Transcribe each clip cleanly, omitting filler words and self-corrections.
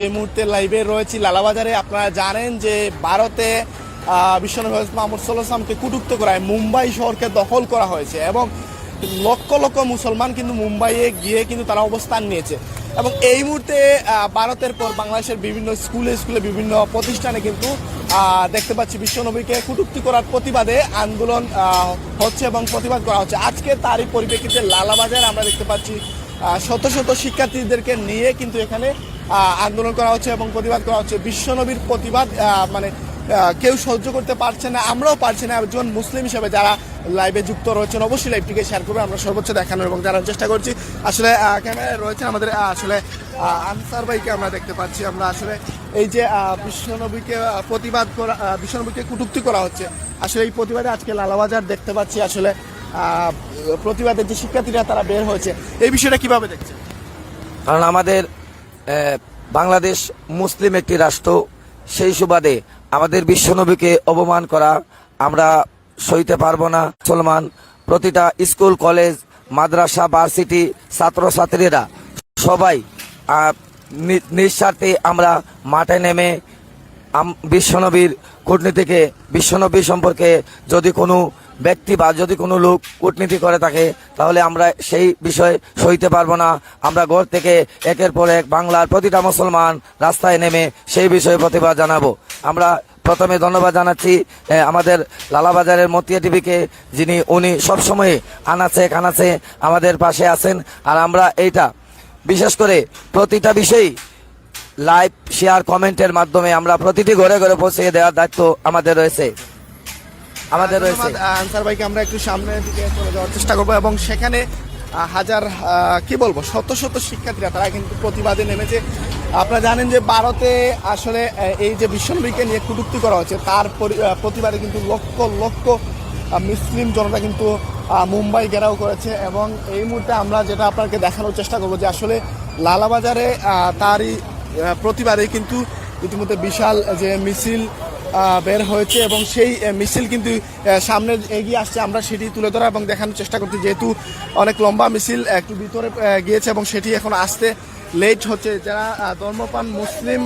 এই মুহূর্তে লাইভে রয়েছি লালাবাজারে। আপনারা জানেন যে ভারতে বিশ্বনবী হযরত মুহাম্মদ সাল্লাল্লাহু আলাইহি ওয়াসাল্লামকে কটূক্ত করায় মুম্বাই শহরকে দখল করা হয়েছে এবং লক্ষ লক্ষ মুসলমান কিন্তু মুম্বাইয়ে গিয়ে কিন্তু তারা অবস্থান নিয়েছে। এবং এই মুহূর্তে ভারতের পর বাংলাদেশের বিভিন্ন স্কুলে বিভিন্ন প্রতিষ্ঠানে কিন্তু দেখতে পাচ্ছি বিশ্বনবীকে কটূক্তি করার প্রতিবাদে আন্দোলন হচ্ছে এবং প্রতিবাদ করা হচ্ছে। আজকে তারই পরিপ্রেক্ষিতে লালাবাজারে আমরা দেখতে পাচ্ছি শত শত শিক্ষার্থীদেরকে নিয়ে কিন্তু এখানে আন্দোলন করা হচ্ছে এবং প্রতিবাদ করা হচ্ছে। বিশ্বনবীর প্রতিবাদ মানে কেউ সহ্য করতে পারছে না, আমরাও পারছি না। একজন মুসলিম হিসেবে যারা লাইভে যুক্ত রয়েছেন অবশ্যই লাইভটিকে শেয়ার করবে, আমরা সর্বোচ্চ দেখানোর এবং জানার চেষ্টা করছি। আসলে ক্যামেরায় রয়েছেন আমাদের আসলে আনসার ভাইকে আমরা দেখতে পাচ্ছি। আমরা আসলে এই যে বিশ্বনবীকে প্রতিবাদ করা, বিশ্বনবীকে কটূক্তি করা হচ্ছে, আসলে এই প্রতিবাদে আজকে লালাবাজার দেখতে পাচ্ছি। আসলে প্রতিবাদের যে শিক্ষার্থীরা তারা বের হয়েছে, এই বিষয়টা কিভাবে দেখছেন? কারণ আমাদের বাংলাদেশ মুসলিম একটি রাষ্ট্র, সেই সুবাদে আমাদের বিশ্বনবীকে অপমান করা আমরা সইতে পারবো না। মুসলমান প্রতিটা স্কুল, কলেজ, মাদ্রাসা, ভার্সিটি, ছাত্রছাত্রীরা সবাই নিঃস্বার্থে আমরা মাঠে নেমে বিশ্বনবীর কূটনীতিকে, বিশ্বনবী সম্পর্কে যদি কোনো ব্যক্তি বা যদি কোনো লোক কূটনীতি করে থাকে তাহলে আমরা সেই বিষয় সইতে পারবো না। আমরা ঘর থেকে একের পর এক বাংলার প্রতিটা মুসলমান রাস্তায় নেমে সেই বিষয়ে প্রতিবাদ জানাবো। আমরা প্রথমে ধন্যবাদ জানাচ্ছি আমাদের লালাবাজারের মতিয়া টিভিকে, উনি সবসময় আনাচে কানাচে আমাদের পাশে আছেন। আর আমরা এইটা বিশেষ করে প্রতিটা বিষয়ই লাইভ, শেয়ার, কমেন্টের মাধ্যমে আমরা প্রতিটি ঘরে ঘরে পৌঁছে দেওয়ার দায়িত্ব আমাদের রয়েছে। আনসার ভাইকে আমরা একটু সামনের দিকে চলে যাওয়ার চেষ্টা করবো এবং সেখানে হাজার শত শত শিক্ষার্থীরা তারা কিন্তু প্রতিবাদে নেমেছে। আপনারা জানেন যে ভারতে আসলে এই যে বিশ্বনবীকে নিয়ে কটূক্তি করা হচ্ছে তার প্রতিবাদে কিন্তু লক্ষ লক্ষ মুসলিম জনতা কিন্তু মুম্বাই ঘেরাও করেছে। এবং এই মুহূর্তে আমরা যেটা আপনাকে দেখানোর চেষ্টা করবো যে আসলে লালাবাজারে তারই প্রতিবাদে কিন্তু ইতিমধ্যে বিশাল যে মিছিল বের হয়েছে এবং সেই মিছিল কিন্তু সামনে এগিয়ে আসছে। আমরা সেটি তুলে ধরা এবং দেখানোর চেষ্টা করছি, যেহেতু অনেক লম্বা মিছিল একটু ভিতরে গিয়েছে এবং সেটি এখন আসতে লেট হচ্ছে। যারা ধর্মপ্রাণ মুসলিম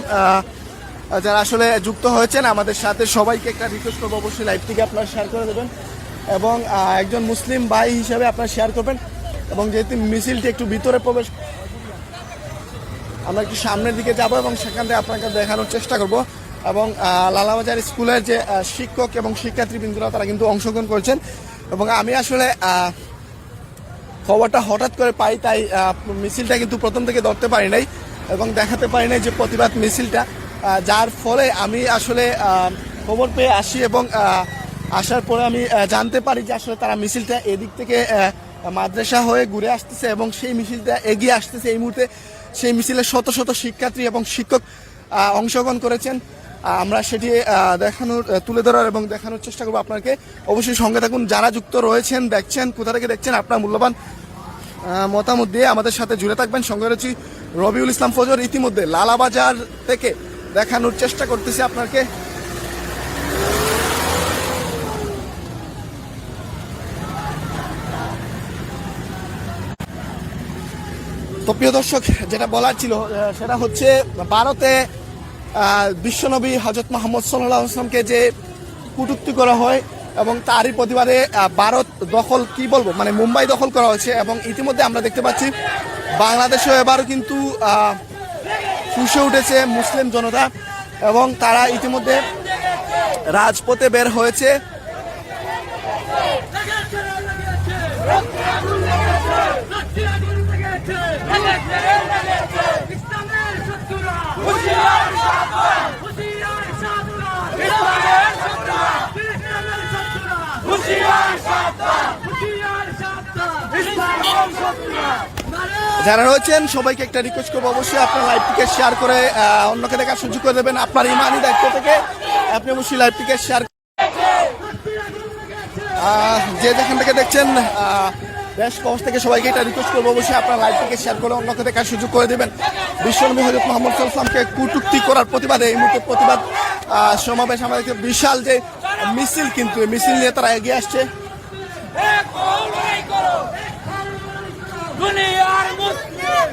যারা আসলে যুক্ত হয়েছেন আমাদের সাথে, সবাইকে একটা রিকোয়েস্ট করবো অবশ্যই লাইভটিকে আপনারা শেয়ার করে দেবেন এবং একজন মুসলিম ভাই হিসেবে আপনারা শেয়ার করবেন। এবং যেহেতু মিছিলটি একটু ভিতরে প্রবেশ, আমরা একটু সামনের দিকে যাব এবং সেখান থেকে আপনাকে দেখানোর চেষ্টা করব। এবং লালাবাজার স্কুলের যে শিক্ষক এবং শিক্ষার্থীবৃন্দরা তারা কিন্তু অংশগ্রহণ করেছেন এবং আমি আসলে খবরটা হঠাৎ করে পাই, তাই মিছিলটা কিন্তু প্রথম থেকে ধরতে পারি নাই এবং দেখাতে পারি নাই যে প্রতিবাদ মিছিলটা, যার ফলে আমি আসলে খবর পেয়ে আসি এবং আসার পরে আমি জানতে পারি যে আসলে তারা মিছিলটা এদিক থেকে মাদ্রাসা হয়ে ঘুরে আসতেছে এবং সেই মিছিলটা এগিয়ে আসতেছে। এই মুহূর্তে সেই মিছিলে শত শত শিক্ষার্থী এবং শিক্ষক অংশগ্রহণ করেছেন। আমরা সেটি তুলে ধরার এবং দেখানোর চেষ্টা করবো আপনাকে। অবশ্যই সঙ্গে থাকুন। যারা যুক্ত রয়েছেন, দেখছেন, কোথা থেকে দেখছেন, আপনার মূল্যবান মতামত দিয়ে আমাদের সাথে জুড়ে থাকবেন। সঙ্গে রয়েছি রবিউল ইসলাম ফজর। ইতিমধ্যে লালাবাজার থেকে দেখানোর চেষ্টা করতেছি আপনাকে। তো প্রিয় দর্শক, যেটা বলার ছিল সেটা হচ্ছে ভারতে বিশ্বনবী হযরত মুহাম্মদ সাল্লাল্লাহু আলাইহি ওয়াসাল্লামকে যে কটূক্তি করা হয় এবং তারই প্রতিবাদে ভারত দখল, মানে মুম্বাই দখল করা হয়েছে। এবং ইতিমধ্যে আমরা দেখতে পাচ্ছি বাংলাদেশেও এবারও কিন্তু ফুঁসে উঠেছে মুসলিম জনতা এবং তারা ইতিমধ্যে রাজপথে বের হয়েছে। যারা রয়েছেন সবাইকে একটা রিকোয়েস্ট করবো, অবশ্যই আপনার লাইভটিকে শেয়ার করে অন্যকে দেখার সুযোগ করে দেবেন। আপনার ইমানি দায়িত্ব থেকে আপনি অবশ্যই লাইভটিকে শেয়ার, যে যেখান থেকে দেখছেন দেশ প্রবাস থেকে সবাইকে এটা রিকোয়েস্ট করবো, অবশ্যই আপনার লাইভটিকে শেয়ার করে অন্যকে দেখার সুযোগ করে দেবেন। বিশ্বনবী হযরত মুহাম্মদ সাল্লাল্লাহু আলাইহি ওয়াসাল্লামকে কটূক্তি করার প্রতিবাদে এই মুহূর্তে প্রতিবাদ সমাবেশ, আমাদেরকে বিশাল যে মিছিল, কিন্তু মিছিল নিয়ে তারা এগিয়ে আসছে। দুনিয়ার মুসলিম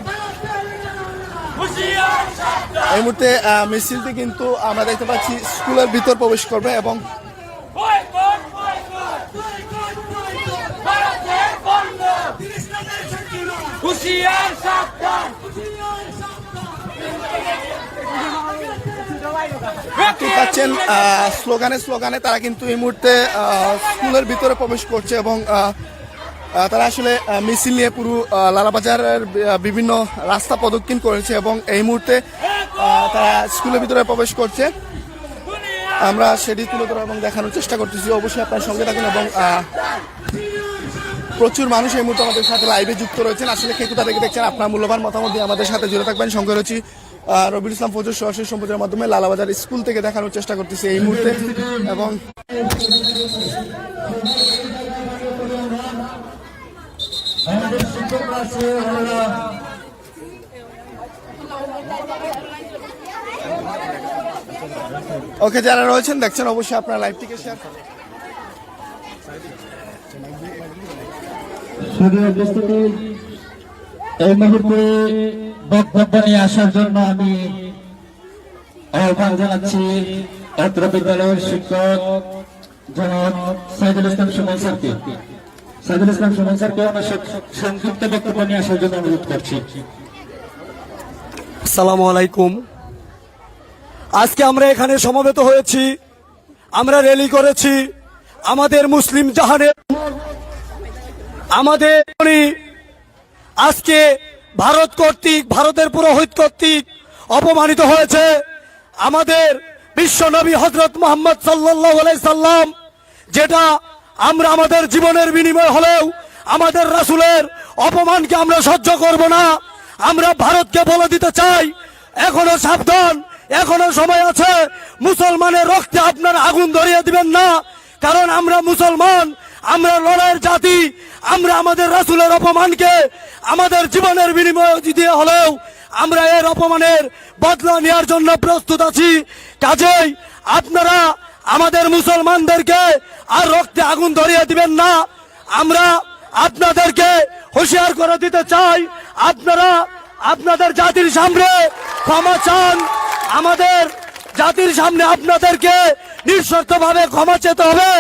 এই মুহূর্তে মিছিলটি কিন্তু আমরা দেখতে পাচ্ছি স্কুলের ভিতর প্রবেশ করবে এবং দেখতে পাচ্ছেন স্লোগানে তারা কিন্তু এই মুহূর্তে স্কুলের ভিতরে প্রবেশ করছে এবং তারা আসলে মিছিল নিয়ে পুরো লালাবাজারের বিভিন্ন রাস্তা প্রদক্ষিণ করেছে এবং এই মুহূর্তে তারা স্কুলের ভিতরে প্রবেশ করছে। আমরা সেটি তুলে ধরা এবং দেখানোর চেষ্টা করতেছি, অবশ্যই আপনার সঙ্গে থাকুন এবং প্রচুর মানুষ এই মুহূর্তে আমাদের সাথে লাইভে যুক্ত রয়েছেন। আসলে কে কোথা থেকে দেখছেন, আপনার মূল্যবান মতামত দিয়ে আমাদের সাথে জুড়ে থাকবেন। সঙ্গে রয়েছি রবিউল ইসলাম ফজর, সরাসরি সম্প্রচারের মাধ্যমে লালাবাজার স্কুল থেকে দেখানোর চেষ্টা করতেছি এই মুহূর্তে। এবং ওকে, যারা রয়েছেন দেখছেন অবশ্যই আপনার লাইভটিকে শেয়ার করুন। এই মুহূর্তে বক্তব্য নিয়ে আসার জন্য আমি আহ্বান জানাচ্ছি অত্র বিদ্যালয়ের শিক্ষক জনাব সাইদুল ইসলাম সুমন স্যারকে। সাইদুল ইসলাম সুমন স্যারকে আমরা সংক্ষিপ্ত বক্তব্য নিয়ে আসার জন্য অনুরোধ করছি। আসসালামু আলাইকুম। আজকে আমরা এখানে সমবেত হয়েছি, আমরা র্যালি করেছি। আমাদের মুসলিম জাহানের আমাদের আজকে ভারতের পুরোহিত কর্তৃক অপমানিত হয়েছে। আমাদের বিশ্বনবী হযরত মুহাম্মদ সাল্লাল্লাহু আলাইহি সাল্লাম, যেটা আমরা আমাদের জীবনের বিনিময় হলেও আমাদের রাসূলের অপমানকে আমরা সহ্য করব না। আমরা ভারতকে বলে দিতে চাই, এখনো সাবধান, এখনো সময় আছে। মুসলমানের রক্তে আপনারা আগুন ধরিয়ে দিবেন না, কারণ আমরা মুসলমান, আমরা লড়াইয়ের জাতি। আমরা আমাদের রাসূলের অপমানকে আমাদের জীবনের বিনিময় দিয়ে হলেও আমরা এর অপমানের বদলা নেওয়ার জন্য প্রস্তুত আছি। কাজেই আপনারা আমাদের মুসলমানদেরকে আর রক্তে আগুন ধরিয়ে দিবেন না। আমরা আপনাদেরকে হুঁশিয়ার করে দিতে চাই, আপনারা আপনাদের জাতির সামনে ক্ষমা চান। আমাদের জাতির সামনে আপনাদেরকে নিঃশর্তভাবে ক্ষমা চেতে হবে,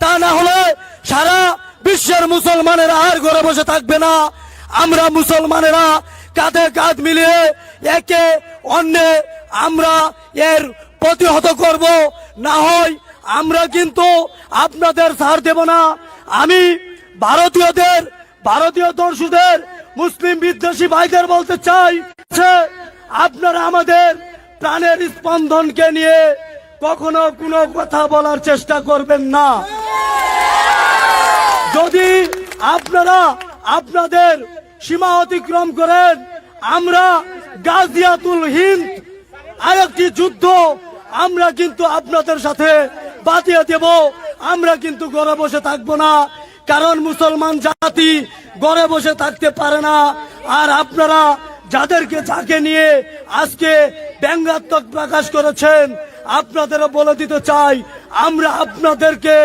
তা না হলে সারা বিশ্বের মুসলমানেরা আর ঘরে বসে থাকবে না। আমরা মুসলমানেরা কাঁধে কাঁধ মিলিয়ে একে অন্যে আমরা এর প্রতিহত করব, না হয় আমরা কিন্তু আপনাদের ছাড় দেব না। আমি ভারতীয় দর্শকদের, মুসলিম বিদ্বেষী ভাইদের বলতে চাই, আপনারা আমাদের প্রাণের স্পন্দনকে নিয়ে কখনো কোনো কথা বলার চেষ্টা করবেন না। যদি আপনারা আপনাদের সীমা অতিক্রম করেন, আমরা গাজিয়াতুল হিন্দ আরেকটি যুদ্ধ আমরা কিন্তু আপনাদের সাথে বাতিয়ে দেব। আমরা কিন্তু ঘরে বসে থাকবো না, কারণ মুসলমান জাতি ঘরে বসে থাকতে পারে না। আর আপনারা যাকে নিয়ে আজকে ব্যঙ্গাত্মক প্রকাশ করেছেন, আপনাদেরও বলে দিতে চাই, আমরা আপনাদেরকে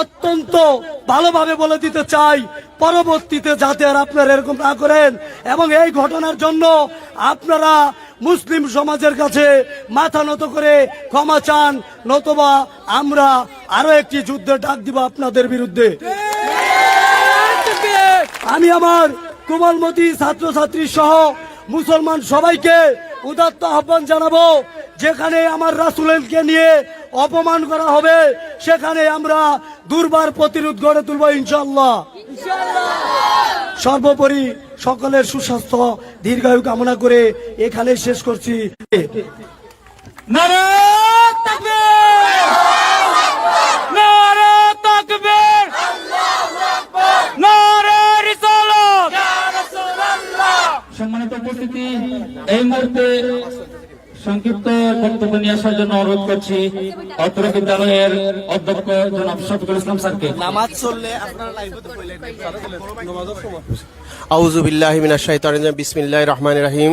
অত্যন্ত ভালোভাবে বলে দিতে চাই, পরবর্তীতে যাতে আর আপনারা এরকম না করেন। এবং এই ঘটনার জন্য আপনারা মুসলিম সমাজের কাছে মাথা নত করে ক্ষমা চান, নতুবা আমরা আরো একটি যুদ্ধের ডাক দিব আপনাদের বিরুদ্ধে। আমি আমার কোমলমতি ছাত্রছাত্রী সহ মুসলমান সবাইকে উদাত্ত আহ্বান জানাবো, যেখানে আমার রাসূলকে নিয়ে অপমান করা হবে সেখানে আমরা দুর্বার প্রতিরোধ গড়ে তুলব ইনশাআল্লাহ। সর্বোপরি সকলের সুস্বাস্থ্য দীর্ঘায়ু কামনা করে এখানে শেষ করছি। নারে তাকবীর, নারে তাকবীর, নারে রিসালাত, ইয়া রাসূলুল্লাহ। সম্মানিত উপস্থিতি, এই মুহূর্তে সংক্ষিপ্ত বক্তব্য নিয়ে আসার জন্য অনুরোধ করছি অত্র বিদ্যালয়ের অধ্যক্ষ জনাব শফিকুল ইসলাম স্যারকে। নামাজ চললে আপনারা লাইভে তো বললেন আউযু বিল্লাহি মিনাশ শাইতানির রাজিম, বিসমিল্লাহির রহমানির রহিম।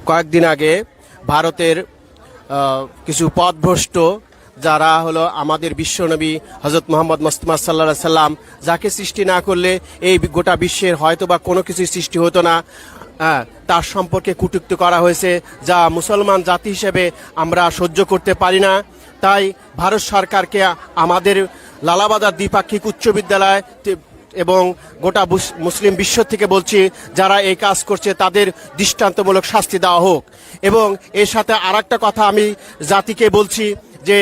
কয়েকদিন আগে ভারতের কিছু পথভ্রষ্ট যারা হলো আমাদের বিশ্বনবী হযরত মুহাম্মদ মুস্তাফা সাল্লাল্লাহু আলাইহি সাল্লাম, যাকে সৃষ্টি না করলে এই গোটা বিশ্বের হয়তোবা কোনো কিছুই সৃষ্টি হতো না, তার সম্পর্কে কটূক্তি করা হয়েছে, যা মুসলমান জাতি হিসেবে আমরা সহ্য করতে পারি না। তাই ভারত সরকারকে আমাদের লালাবাজার দ্বিপাক্ষিক উচ্চ বিদ্যালয় এবং গোটা মুসলিম বিশ্ব থেকে বলছি, যারা এই কাজ করছে তাদের দৃষ্টান্তমূলক শাস্তি দেওয়া হোক। এবং এর সাথে আরেকটা কথা আমি জাতিকে বলছি যে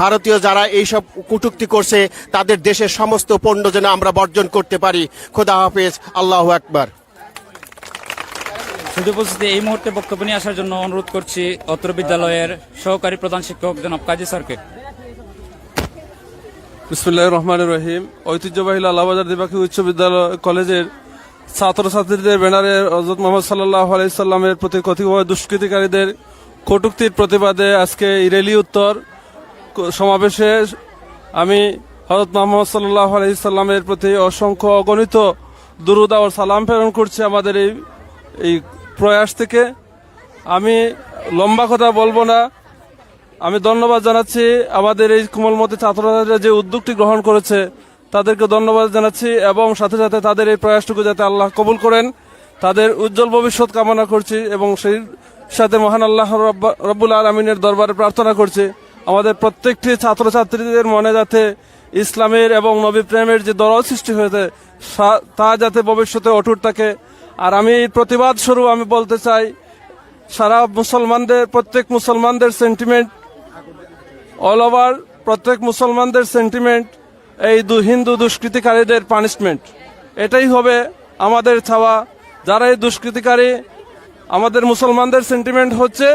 ভারতীয় যারা এইসব কটূক্তি করছে তাদের দেশের সমস্ত পণ্য যেন আমরা বর্জন করতে পারি। খোদা হাফেজ, আল্লাহু আকবার। শুধু উপস্থিতি এই মুহূর্তে বক্তব্য নিয়ে আসার জন্য অনুরোধ করছি অত্র বিদ্যালয়ের সহকারী প্রধান শিক্ষক জনাব কাজী স্যারকে। বিসমিল্লাহির রহমানির রহিম। ঐতিহ্যবাহী লালাবাজার দ্বিপাক্ষিক উচ্চ বিদ্যালয় কলেজের ছাত্রছাত্রীদের ব্যানারে হযরত মুহাম্মদ সাল্লাল্লাহু আলাইহি সাল্লামের প্রতি কতিপয় দুষ্কৃতিকারীদের কটূক্তির প্রতিবাদে আজকে ইরেলি উত্তর সমাবেশে আমি হযরত মুহাম্মদ সাল্লাল্লাহু আলাইহি সাল্লামের প্রতি অসংখ্য অগণিত দুরূদ ও সালাম প্রেরণ করছি আমাদের এই প্রয়াস থেকে। আমি লম্বা কথা বলবো না, আমি ধন্যবাদ জানাচ্ছি আমাদের এই কোমলমতি ছাত্রছাত্রীরা যে উদ্যোগটি গ্রহণ করেছে তাদেরকে ধন্যবাদ জানাচ্ছি, এবং সাথে সাথে তাদের এই প্রয়াসটুকু যাতে আল্লাহ কবুল করেন তাদের উজ্জ্বল ভবিষ্যৎ কামনা করছি, এবং সেই সাথে মহান আল্লাহ রব্বুল আলামিনের দরবারে প্রার্থনা করছি আমাদের প্রত্যেকটি ছাত্রছাত্রীদের মনে যাতে ইসলামের এবং নবী প্রেমের যে দরদ সৃষ্টি হয়েছে তা যাতে ভবিষ্যতে অটুট থাকে। আর আমি এই প্রতিবাদ স্বরূপ আমি বলতে চাই, সারা মুসলমানদের প্রত্যেক মুসলমানদের সেন্টিমেন্ট অল ওভার প্রত্যেক মুসলমানদের সেন্টিমেন্ট এই হিন্দু দুষ্কৃতিকারীদের পানিশমেন্ট, এটাই হবে আমাদের চাওয়া। যারা এই দুষ্কৃতিকারী, আমাদের মুসলমানদের সেন্টিমেন্ট হচ্ছে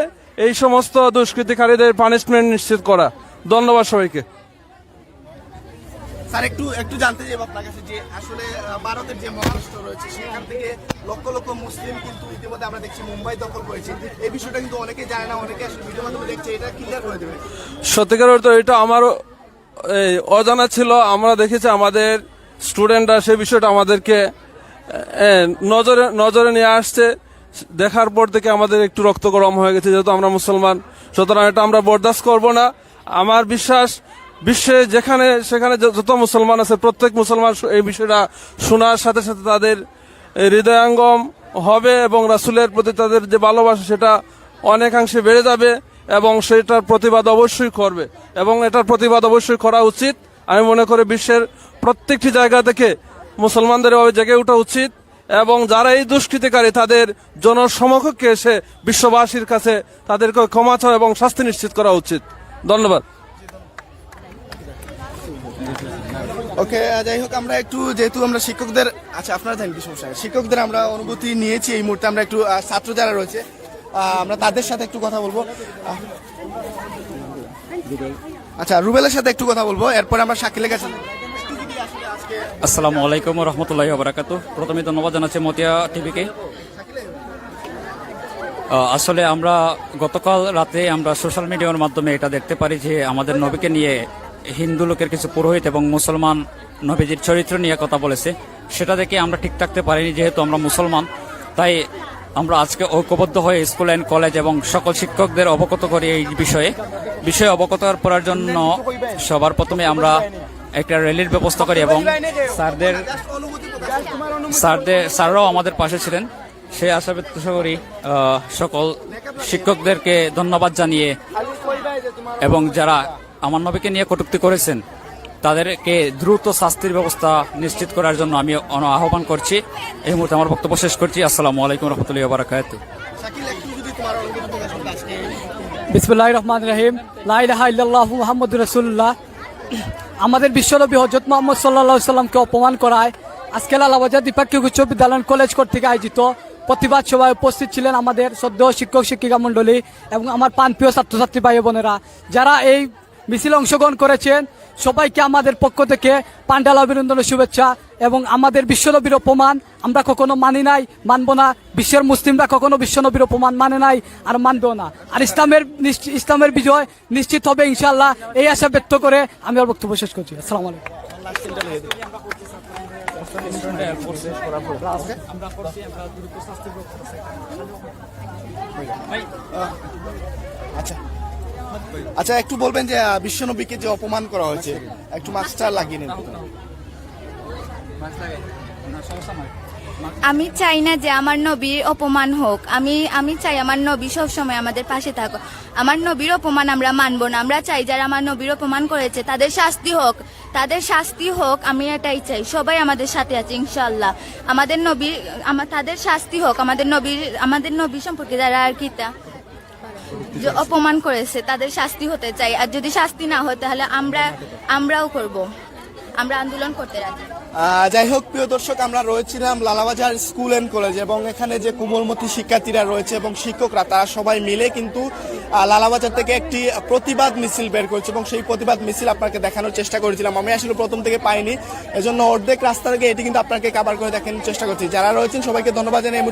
এই সমস্ত দুষ্কৃতিকারীদের পানিশমেন্ট নিশ্চিত করা। ধন্যবাদ সবাইকে। স্যার একটু জানতে চাইব আপনার কাছে যে আসলে ভারতের যে মহারাষ্ট্র রয়েছে সেখান থেকে লক্ষ লক্ষ মুসলিম কিন্তু ইতিমধ্যে আমরা দেখছি মুম্বাই দখল করেছে। এই বিষয়টা কিন্তু অনেকে জানে না, অনেকে আসলে ভিডিও মাধ্যমে দেখছে, এটা ক্লিয়ার করে দেবে। সত্যিকার অর্থ এটা আমারও অজানা ছিল। আমরা দেখেছি আমাদের স্টুডেন্টরা সেই বিষয়টা আমাদেরকে নজরে নিয়ে আসছে। দেখার পর থেকে আমাদের একটু রক্ত গরম হয়ে গেছে, যেহেতু আমরা মুসলমান, সুতরাং এটা আমরা বরদাস্ত করব না। আমার বিশ্বাস বিশ্বে সেখানে যত মুসলমান আছে প্রত্যেক মুসলমান এই বিষয়টা শোনার সাথে সাথে তাদের হৃদয়াঙ্গম হবে, এবং রাসূলের প্রতি তাদের যে ভালোবাসা সেটা অনেকাংশে বেড়ে যাবে, এবং সেটার প্রতিবাদ অবশ্যই করবে, এবং এটার প্রতিবাদ অবশ্যই করা উচিত। আমি মনে করি বিশ্বের প্রত্যেকটি জায়গা থেকে মুসলমানদের এভাবে জেগে ওঠা উচিত, এবং যারা এই দুষ্কৃতিকারী তাদের জনসমক্ষে এসে বিশ্ববাসীর কাছে তাদেরকে ক্ষমা চাওয়া এবং শাস্তি নিশ্চিত করা উচিত। ধন্যবাদ। ওকে, যাই হোক, আমরা একটু যেহেতু আমরা শিক্ষকদের, আচ্ছা আপনারা জানেন কি সমস্যা, শিক্ষকদের আমরা অনুভূতি নিয়েছি এই মুহূর্তে। আমরা একটু ছাত্র যারা রয়েছে আমরা তাদের সাথে একটু কথা বলবো। আচ্ছা, রুবেলের সাথে একটু কথা বলবো, এরপর আমরা শাকিলের কাছে। আসসালামু আলাইকুম ওয়া রাহমাতুল্লাহি ওয়া বারাকাতুহু। প্রথমে ধন্যবাদ জানাচ্ছি মতিয়া টিভিকে। আসলে আমরা গতকাল রাতে আমরা সোশ্যাল মিডিয়ার মাধ্যমে এটা দেখতে পারি যে আমাদের নবীকে নিয়ে হিন্দু লোকের কিছু পুরোহিত এবং মুসলমান নবীজির চরিত্র নিয়ে কথা বলেছে। সেটা দেখে আমরা ঠিক থাকতে পারিনি, যেহেতু আমরা মুসলমান। তাই আমরা আজকে ঐক্যবদ্ধ হয়ে স্কুল অ্যান্ড কলেজ এবং সকল শিক্ষকদের অবগত করি এই বিষয়ে অবগত করার জন্য সবার প্রথমে আমরা একটা র্যালির ব্যবস্থা করি, এবং স্যাররাও আমাদের পাশে ছিলেন। সেই আশা ব্যক্ত করি সকল শিক্ষকদেরকে ধন্যবাদ জানিয়ে, এবং যারা আমার নবীকে নিয়ে কটূক্তি করেছেন তাদেরকে দ্রুত শাস্তির ব্যবস্থা নিশ্চিত করার জন্য আমি আহ্বান করছি। এই মুহূর্তে আমার বক্তব্য শেষ করছি। আসসালামু আলাইকুম ওয়া রাহমাতুল্লাহি ওয়া বারাকাতুহু। বিসমিল্লাহির রহমানির রহিম। লা ইলাহা ইল্লাল্লাহু মুহাম্মাদুর রাসূলুল্লাহ। আমাদের বিশ্বনবী হযরত মুহাম্মদ সাল্লাল্লাহু আলাইহি সাল্লামকে অপমান করায় আজকে লালাবাজার দ্বিপাক্ষিক উচ্চ বিদ্যালয় কলেজ কর্তৃক আয়োজিত প্রতিবাদ সভায় উপস্থিত ছিলেন আমাদের শ্রদ্ধেয় শিক্ষক শিক্ষিকা মণ্ডলী এবং আমার প্রাণপ্রিয় ছাত্রছাত্রী ভাই বোনেরা, যারা এই মিছিলে অংশগ্রহণ করেছেন। সবাইকে আমাদের পক্ষ থেকে পান্ডাল অভিনন্দনের শুভেচ্ছা। এবং আমাদের বিশ্বনবীর অপমান আমরা কখনো মানি নাই, মানব না। বিশ্বের মুসলিমরা কখনো বিশ্বনবীর অপমান মানে নাই আর মানবেও না। আর ইসলামের বিজয় নিশ্চিত হবে ইনশাআল্লাহ, এই আশা ব্যক্ত করে আমি আর বক্তব্য শেষ করছি। আসসালামু আলাইকুম। আচ্ছা, আচ্ছা, একটু বলবেন যে বিশ্বনবীকে যে অপমান করা হয়েছে, একটু মাস্কটা লাগিয়ে নিন। আমি চাই না যে আমার নবীর অপমান হোক। আমি চাই আমার নবী সবসময় আমাদের পাশে থাকো। আমার নবীর অপমান আমরা মানবো না। আমরা চাই যারা আমার নবীর অপমান করেছে তাদের শাস্তি হোক, তাদের শাস্তি হোক। আমি এটাই চাই। সবাই আমাদের সাথে আছে ইনশাআল্লাহ। আমাদের নবী তাদের শাস্তি হোক। আমাদের নবী সম্পর্কে যারা আর কি যে অপমান করেছে তাদের শাস্তি হতে চাই। আর যদি শাস্তি না হয় তাহলে আমরাও করব, আমরা আন্দোলন করতে রাজি। যাই হোক, প্রিয় দর্শক, আমরা রয়েছিলাম লালাবাজার স্কুল অ্যান্ড কলেজ এবং এখানে যে কোমলমতি শিক্ষার্থীরা রয়েছে এবং শিক্ষকরা, তারা সবাই মিলে কিন্তু লালাবাজার থেকে একটি প্রতিবাদ মিছিল বের করেছে এবং সেই প্রতিবাদ মিছিল আপনাকে দেখানোর চেষ্টা করেছিলাম। আমি আসলে প্রথম থেকে পাইনি, এজন্য অর্ধেক রাস্তা থেকে এটি কিন্তু আপনাকে কভার করে দেখানোর চেষ্টা করছি। যারা রয়েছেন সবাইকে ধন্যবাদ জানাই।